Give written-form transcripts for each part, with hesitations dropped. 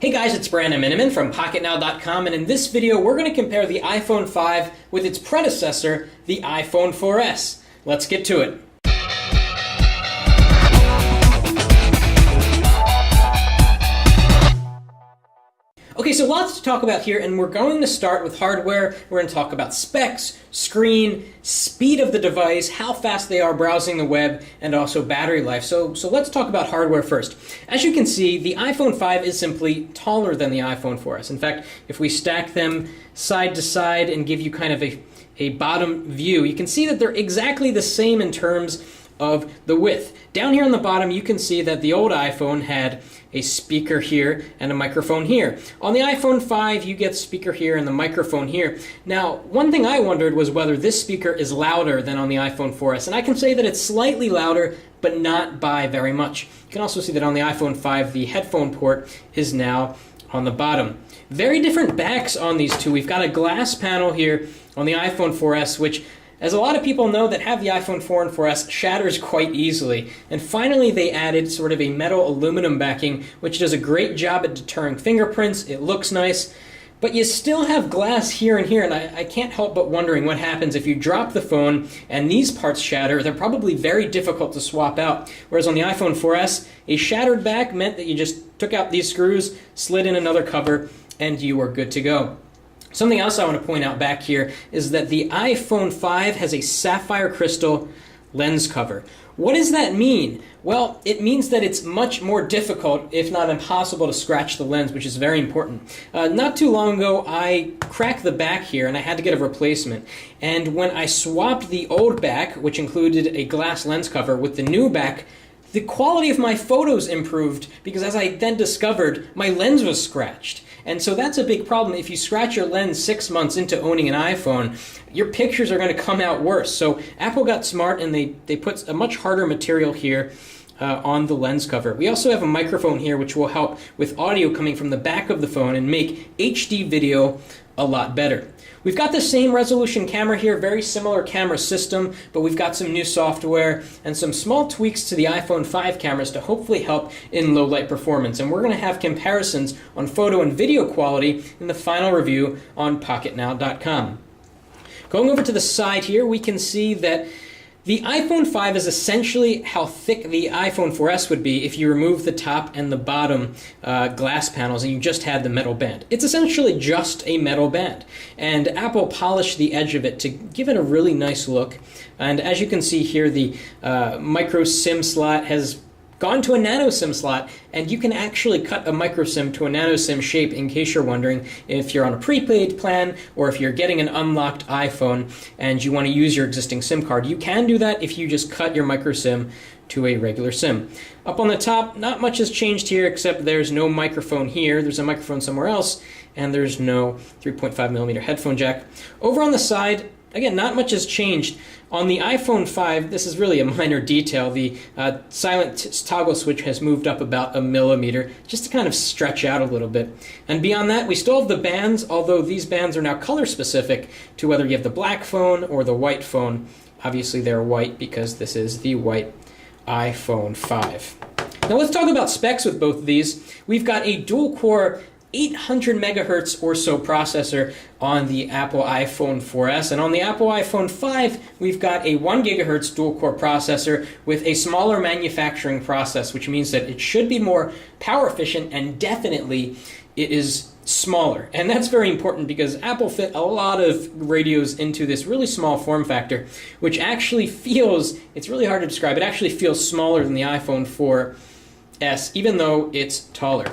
Hey guys, it's Brandon Miniman from PocketNow.com, and in this video we're going to compare the iPhone 5 with its predecessor, the iPhone 4S. Let's get to it. Okay, so lots to talk about here, and we're going to start with hardware. We're going to talk about specs, screen, speed of the device, how fast they are browsing the web, and also battery life. So let's talk about hardware first. As you can see, the iPhone 5 is simply taller than the iPhone 4S. In fact, if we stack them side to side and give you kind of a bottom view, you can see that they're exactly the same in terms of the width. Down here on the bottom, you can see that the old iPhone had a speaker here and a microphone here. On the iPhone 5, you get speaker here and the microphone here. Now, one thing I wondered was whether this speaker is louder than on the iPhone 4S, and I can say that it's slightly louder, but not by very much. You can also see that on the iPhone 5, the headphone port is now on the bottom. Very different backs on these two. We've got a glass panel here on the iPhone 4S, which, as a lot of people know that have the iPhone 4 and 4S, shatters quite easily. And finally they added sort of a metal aluminum backing, which does a great job at deterring fingerprints. It looks nice, but you still have glass here and here, and I can't help but wondering what happens if you drop the phone and these parts shatter. They're probably very difficult to swap out. Whereas on the iPhone 4S, a shattered back meant that you just took out these screws, slid in another cover, and you were good to go. Something else I want to point out back here is that the iPhone 5 has a sapphire crystal lens cover. What does that mean? Well, it means that it's much more difficult, if not impossible, to scratch the lens, which is very important. Not too long ago, I cracked the back here and I had to get a replacement. And when I swapped the old back, which included a glass lens cover, with the new back, the quality of my photos improved because, as I then discovered, my lens was scratched. And so that's a big problem. If you scratch your lens 6 months into owning an iPhone, your pictures are going to come out worse. So Apple got smart and they put a much harder material here on the lens cover. We also have a microphone here which will help with audio coming from the back of the phone and make HD video a lot better. We've got the same resolution camera here, very similar camera system, but we've got some new software and some small tweaks to the iPhone 5 cameras to hopefully help in low light performance. And we're going to have comparisons on photo and video quality in the final review on PocketNow.com. Going over to the side here, we can see that the iPhone 5 is essentially how thick the iPhone 4S would be if you remove the top and the bottom glass panels and you just had the metal band. It's essentially just a metal band. And Apple polished the edge of it to give it a really nice look. And as you can see here, the micro SIM slot has gone to a nano SIM slot, and you can actually cut a micro SIM to a nano SIM shape in case you're wondering if you're on a prepaid plan or if you're getting an unlocked iPhone and you want to use your existing SIM card. You can do that if you just cut your micro SIM to a regular SIM. Up on the top, not much has changed here except there's no microphone here. There's a microphone somewhere else, and there's no 3.5mm headphone jack. Over on the side, again, not much has changed. On the iPhone 5, this is really a minor detail. The silent toggle switch has moved up about 1 millimeter, just to kind of stretch out a little bit. And beyond that, we still have the bands, although these bands are now color specific to whether you have the black phone or the white phone. Obviously they're white because this is the white iPhone 5. Now let's talk about specs with both of these. We've got a dual-core 800 megahertz or so processor on the Apple iPhone 4S, and on the Apple iPhone 5 we've got a 1 gigahertz dual-core processor with a smaller manufacturing process, which means that it should be more power efficient, and definitely it is smaller. And that's very important because Apple fit a lot of radios into this really small form factor, which actually feels, it's really hard to describe, it actually feels smaller than the iPhone 4S, even though it's taller.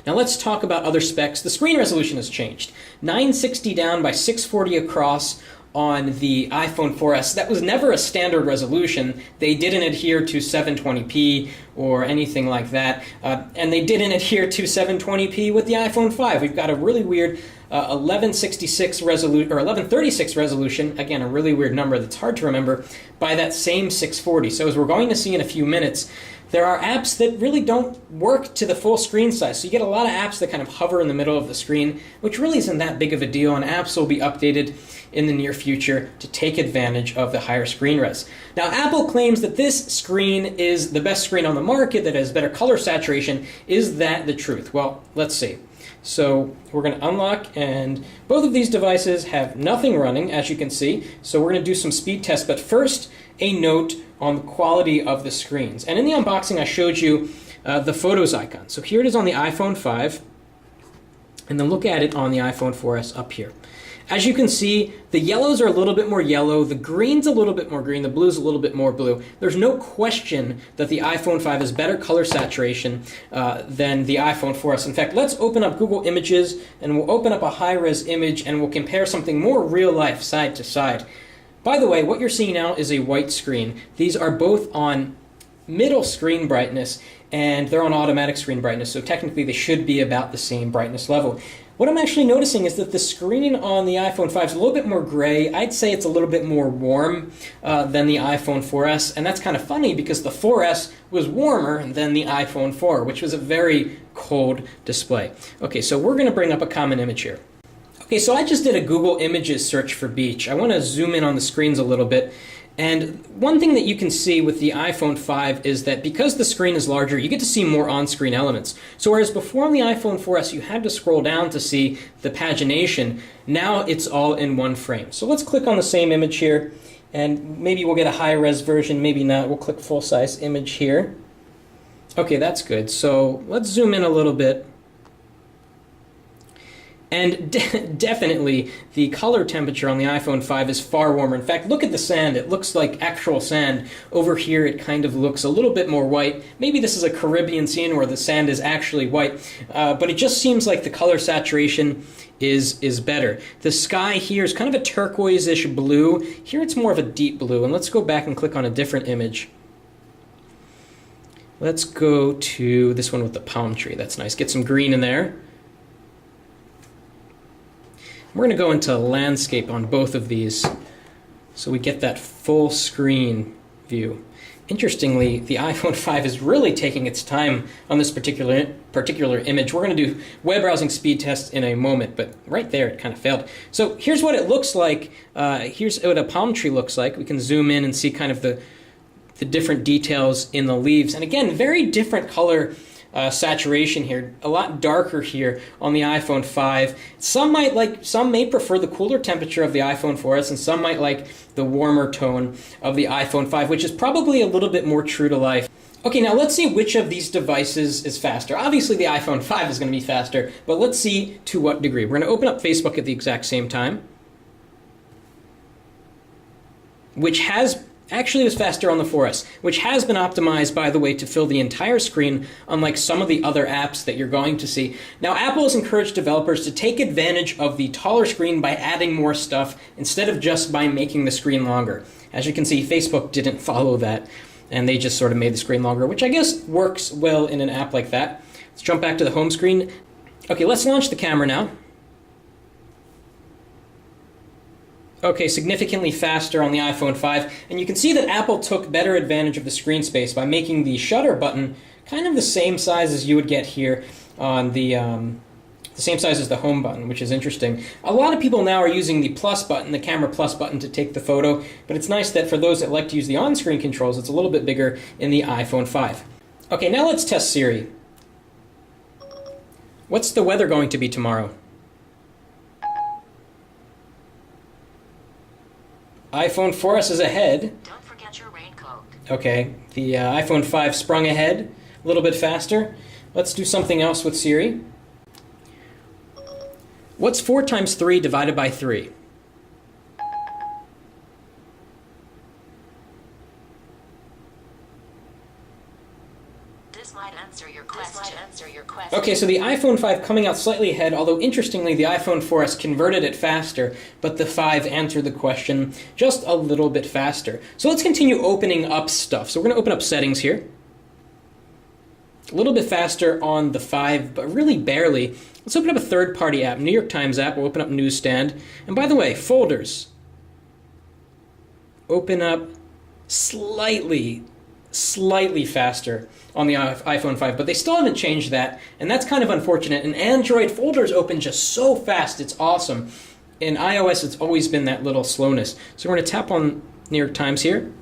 Now let's talk about other specs. The screen resolution has changed. 960 down by 640 across on the iPhone 4S. That was never a standard resolution. They didn't adhere to 720p or anything like that. And they didn't adhere to 720p with the iPhone 5. We've got a really weird 1166 resolution, or 1136 resolution, again a really weird number that's hard to remember, by that same 640. So as we're going to see in a few minutes, there are apps that really don't work to the full screen size. So you get a lot of apps that kind of hover in the middle of the screen, which really isn't that big of a deal, and apps will be updated in the near future to take advantage of the higher screen res. Now, Apple claims that this screen is the best screen on the market, that has better color saturation. Is that the truth? Well, let's see. So we're going to unlock, and both of these devices have nothing running, as you can see. So we're going to do some speed tests, but first, a note on the quality of the screens. And in the unboxing, I showed you the Photos icon. So here it is on the iPhone 5, and then look at it on the iPhone 4S up here. As you can see, the yellows are a little bit more yellow, the green's a little bit more green, the blue's a little bit more blue. There's no question that the iPhone 5 has better color saturation than the iPhone 4S. In fact, let's open up Google Images, and we'll open up a high-res image, and we'll compare something more real-life side to side. By the way, what you're seeing now is a white screen. These are both on middle screen brightness, and they're on automatic screen brightness, so technically they should be about the same brightness level. What I'm actually noticing is that the screen on the iPhone 5 is a little bit more gray. I'd say it's a little bit more warm than the iPhone 4S, and that's kind of funny because the 4S was warmer than the iPhone 4, which was a very cold display. Okay, so we're going to bring up a common image here. Okay, so I just did a Google Images search for beach. I want to zoom in on the screens a little bit. And one thing that you can see with the iPhone 5 is that because the screen is larger, you get to see more on-screen elements. So whereas before on the iPhone 4S you had to scroll down to see the pagination, now it's all in one frame. So let's click on the same image here, and maybe we'll get a high-res version, maybe not. We'll click full-size image here. Okay, that's good. So let's zoom in a little bit. And definitely, the color temperature on the iPhone 5 is far warmer. In fact, look at the sand. It looks like actual sand. Over here, it kind of looks a little bit more white. Maybe this is a Caribbean scene where the sand is actually white. But it just seems like the color saturation is better. The sky here is kind of a turquoise-ish blue. Here it's more of a deep blue. And let's go back and click on a different image. Let's go to this one with the palm tree. That's nice. Get some green in there. We're going to go into landscape on both of these so we get that full screen view. Interestingly, the iPhone 5 is really taking its time on this particular image. We're going to do web browsing speed tests in a moment, but right there it kind of failed. So here's what it looks like. Here's what a palm tree looks like. We can zoom in and see kind of the different details in the leaves. And again, very different color saturation here, a lot darker here on the iPhone 5. Some may prefer the cooler temperature of the iPhone 4S, and some might like the warmer tone of the iPhone 5, which is probably a little bit more true to life. Okay, now let's see which of these devices is faster. Obviously the iPhone 5 is going to be faster, but let's see to what degree. We're going to open up Facebook at the exact same time, which actually was faster on the 4S, which has been optimized, by the way, to fill the entire screen, unlike some of the other apps that you're going to see. Now, Apple has encouraged developers to take advantage of the taller screen by adding more stuff instead of just by making the screen longer. As you can see, Facebook didn't follow that, and they just sort of made the screen longer, which I guess works well in an app like that. Let's jump back to the home screen. Okay, let's launch the camera now. Okay, significantly faster on the iPhone 5, and you can see that Apple took better advantage of the screen space by making the shutter button kind of the same size as you would get here on the same size as the home button, which is interesting. A lot of people now are using the plus button, the camera plus button, to take the photo, but it's nice that for those that like to use the on-screen controls, it's a little bit bigger in the iPhone 5. Okay, now let's test Siri. What's the weather going to be tomorrow? iPhone 4S is ahead. Don't forget your raincoat. Okay, the iPhone 5 sprung ahead a little bit faster. Let's do something else with Siri. What's 4 times 3 divided by 3? This might answer your question. Okay, so the iPhone 5 coming out slightly ahead, although interestingly the iPhone 4S converted it faster, but the 5 answered the question just a little bit faster. So let's continue opening up stuff. So we're going to open up settings here. A little bit faster on the 5, but really barely. Let's open up a third-party app, New York Times app. We'll open up Newsstand. And by the way, folders. Open up slightly faster on the iPhone 5, but they still haven't changed that, and that's kind of unfortunate. And Android folders open just so fast, it's awesome. in iOS, it's always been that little slowness. So we're going to tap on New York Times here,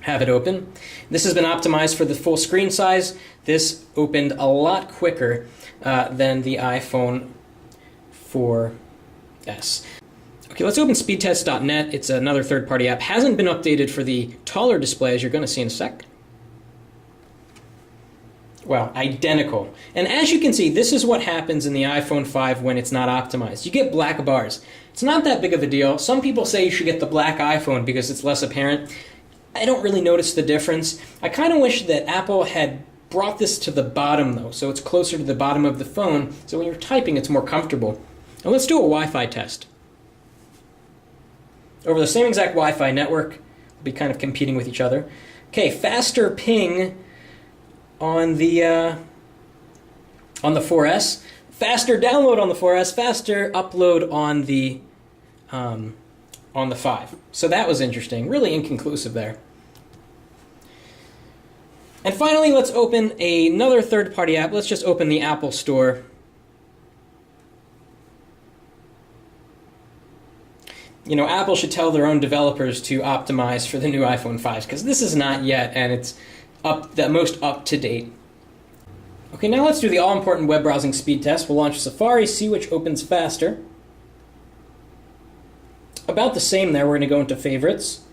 have it open. This has been optimized for the full screen size. This opened a lot quicker than the iPhone 4S. Okay, let's open speedtest.net. It's another third-party app. Hasn't been updated for the taller display, as you're going to see in a sec. Well, identical. And as you can see, this is what happens in the iPhone 5 when it's not optimized. You get black bars. It's not that big of a deal. Some people say you should get the black iPhone because it's less apparent. I don't really notice the difference. I kind of wish that Apple had brought this to the bottom, though, so it's closer to the bottom of the phone, so when you're typing, it's more comfortable. Now let's do a Wi-Fi test. Over the same exact Wi-Fi network, we'll be kind of competing with each other. Okay, faster ping on the 4S, faster download on the 4S, faster upload on the 5. So that was interesting. Really inconclusive there. And finally, let's open another third-party app. Let's just open the Apple Store. You know, Apple should tell their own developers to optimize for the new iPhone 5s, because this is not yet, and it's the most up-to-date. Okay, now let's do the all-important web browsing speed test. We'll launch Safari, see which opens faster. About the same there. We're going to go into Favorites.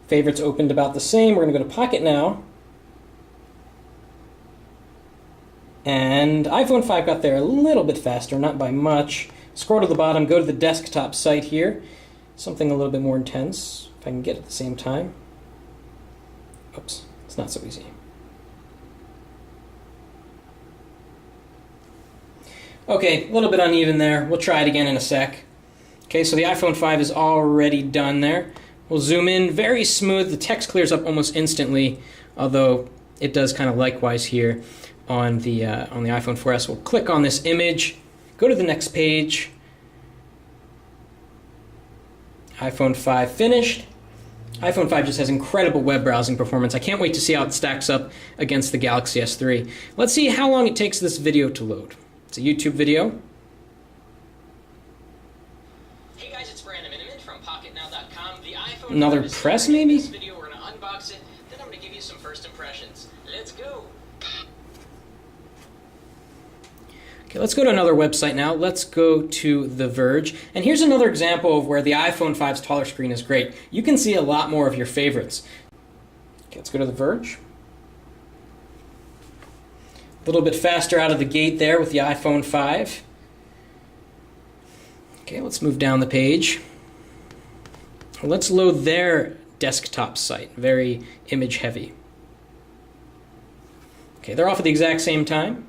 Favorites opened about the same. We're going to go to Pocket Now. And iPhone 5 got there a little bit faster, not by much. Scroll to the bottom, go to the desktop site here. Something a little bit more intense, if I can get it at the same time. Oops, it's not so easy. Okay, a little bit uneven there. We'll try it again in a sec. Okay, so the iPhone 5 is already done there. We'll zoom in, very smooth. The text clears up almost instantly, although it does kind of likewise here on the iPhone 4S. We'll click on this image, go to the next page. iPhone 5 finished. iPhone 5 just has incredible web browsing performance. I can't wait to see how it stacks up against the Galaxy S3. Let's see how long it takes this video to load. It's a YouTube video. Hey guys, it's Brandon from PocketNow.com. The iPhone Another press, maybe? This video, we're going to unbox it, then I'm going to give you some first impressions. Let's go. Okay, let's go to another website now. Let's go to The Verge. And here's another example of where the iPhone 5's taller screen is great. You can see a lot more of your favorites. Okay, let's go to The Verge. A little bit faster out of the gate there with the iPhone 5. Okay, let's move down the page. Let's load their desktop site. Very image heavy. Okay, they're off at the exact same time.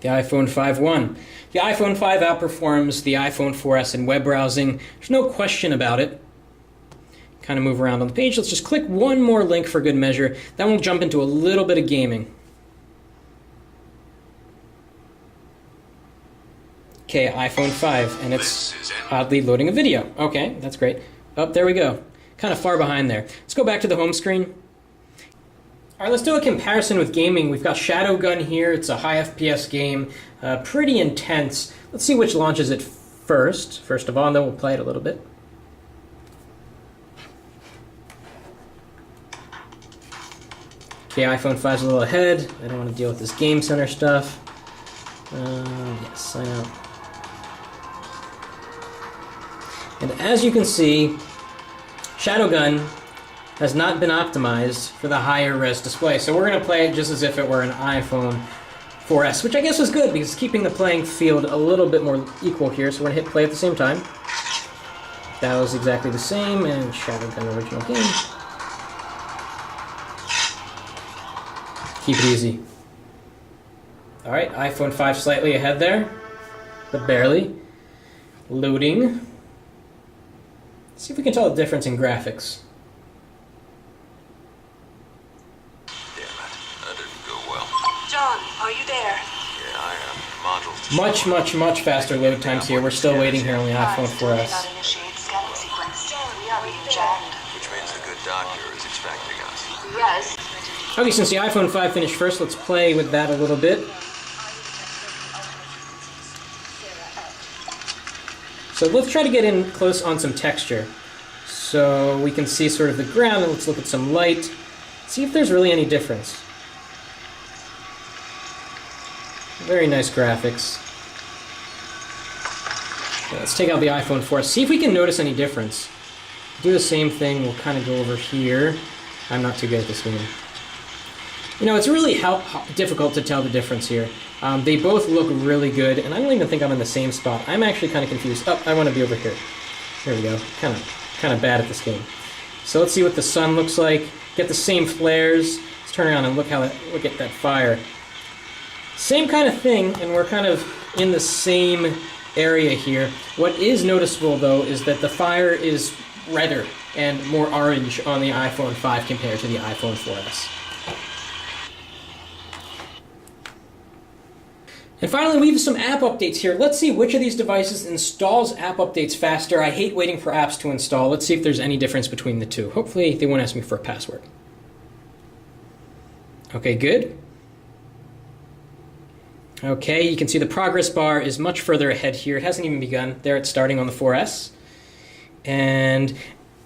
The iPhone 5 won. The iPhone 5 outperforms the iPhone 4S in web browsing. There's no question about it. Kind of move around on the page. Let's just click one more link for good measure. Then we'll jump into a little bit of gaming. Okay, iPhone 5, and it's oddly loading a video. Okay, that's great. Oh, there we go. Kind of far behind there. Let's go back to the home screen. All right, let's do a comparison with gaming. We've got Shadowgun here. It's a high FPS game, pretty intense. Let's see which launches it first of all, and then we'll play it a little bit. Okay, iPhone 5's a little ahead. I don't want to deal with this Game Center stuff. Yes, sign out. And as you can see, Shadowgun has not been optimized for the higher res display. So we're going to play it just as if it were an iPhone 4S, which I guess was good because it's keeping the playing field a little bit more equal here. So we're going to hit play at the same time. That was exactly the same, and Shadowgun original game. Keep it easy. Alright, iPhone 5 slightly ahead there, but barely. Loading. Let's see if we can tell the difference in graphics. John, are you there? Yeah, I am. Modules. Much, much, much faster load times here. We're still waiting here on the iPhone 4S. Initiate scanning sequence. We are being jammed. Which means the good doctor is expecting us. Yes. Okay, since the iPhone 5 finished first, let's play with that a little bit. So let's try to get in close on some texture. So we can see sort of the ground, and let's look at some light. See if there's really any difference. Very nice graphics. Okay, let's take out the iPhone 4. See if we can notice any difference. Do the same thing. We'll kind of go over here. I'm not too good at this game. You know, it's really difficult to tell the difference here. They both look really good, and I don't even think I'm in the same spot. I'm actually kind of confused. Oh, I want to be over here. There we go. Kind of bad at this game. So let's see what the sun looks like. Get the same flares. Let's turn around and look at that fire. Same kind of thing, and we're kind of in the same area here. What is noticeable, though, is that the fire is redder and more orange on the iPhone 5 compared to the iPhone 4S. And finally, we have some app updates here. Let's see which of these devices installs app updates faster. I hate waiting for apps to install. Let's see if there's any difference between the two. Hopefully, they won't ask me for a password. Okay, good. Okay, you can see the progress bar is much further ahead here. It hasn't even begun. There it's starting on the 4S. And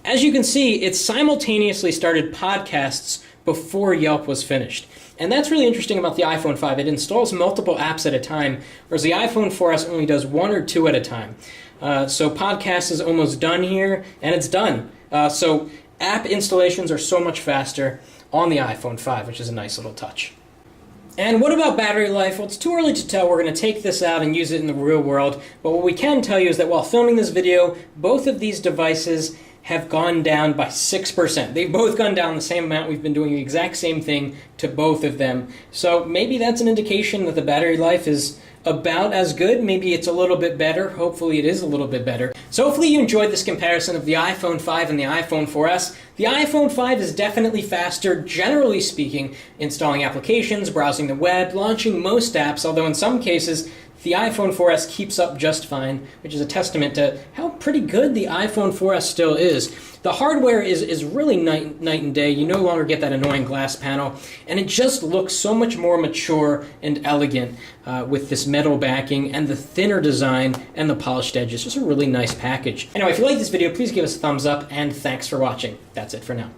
as you can see, it simultaneously started podcasts before Yelp was finished. And that's really interesting about the iPhone 5. It installs multiple apps at a time, whereas the iPhone 4S only does one or two at a time. So podcast is almost done here, and it's done. So app installations are so much faster on the iPhone 5, which is a nice little touch. And what about battery life? Well, it's too early to tell. We're going to take this out and use it in the real world. But what we can tell you is that while filming this video, both of these devices have gone down by 6%. They've both gone down the same amount. We've been doing the exact same thing to both of them. So maybe that's an indication that the battery life is about as good. Maybe it's a little bit better. Hopefully it is a little bit better. So hopefully you enjoyed this comparison of the iPhone 5 and the iPhone 4S. The iPhone 5 is definitely faster, generally speaking, installing applications, browsing the web, launching most apps, although in some cases the iPhone 4S keeps up just fine, which is a testament to how pretty good the iPhone 4S still is. The hardware is really night and day. You no longer get that annoying glass panel, and it just looks so much more mature and elegant with this metal backing and the thinner design and the polished edges. Just a really nice package. Anyway, if you like this video, please give us a thumbs up, and thanks for watching. That's it for now.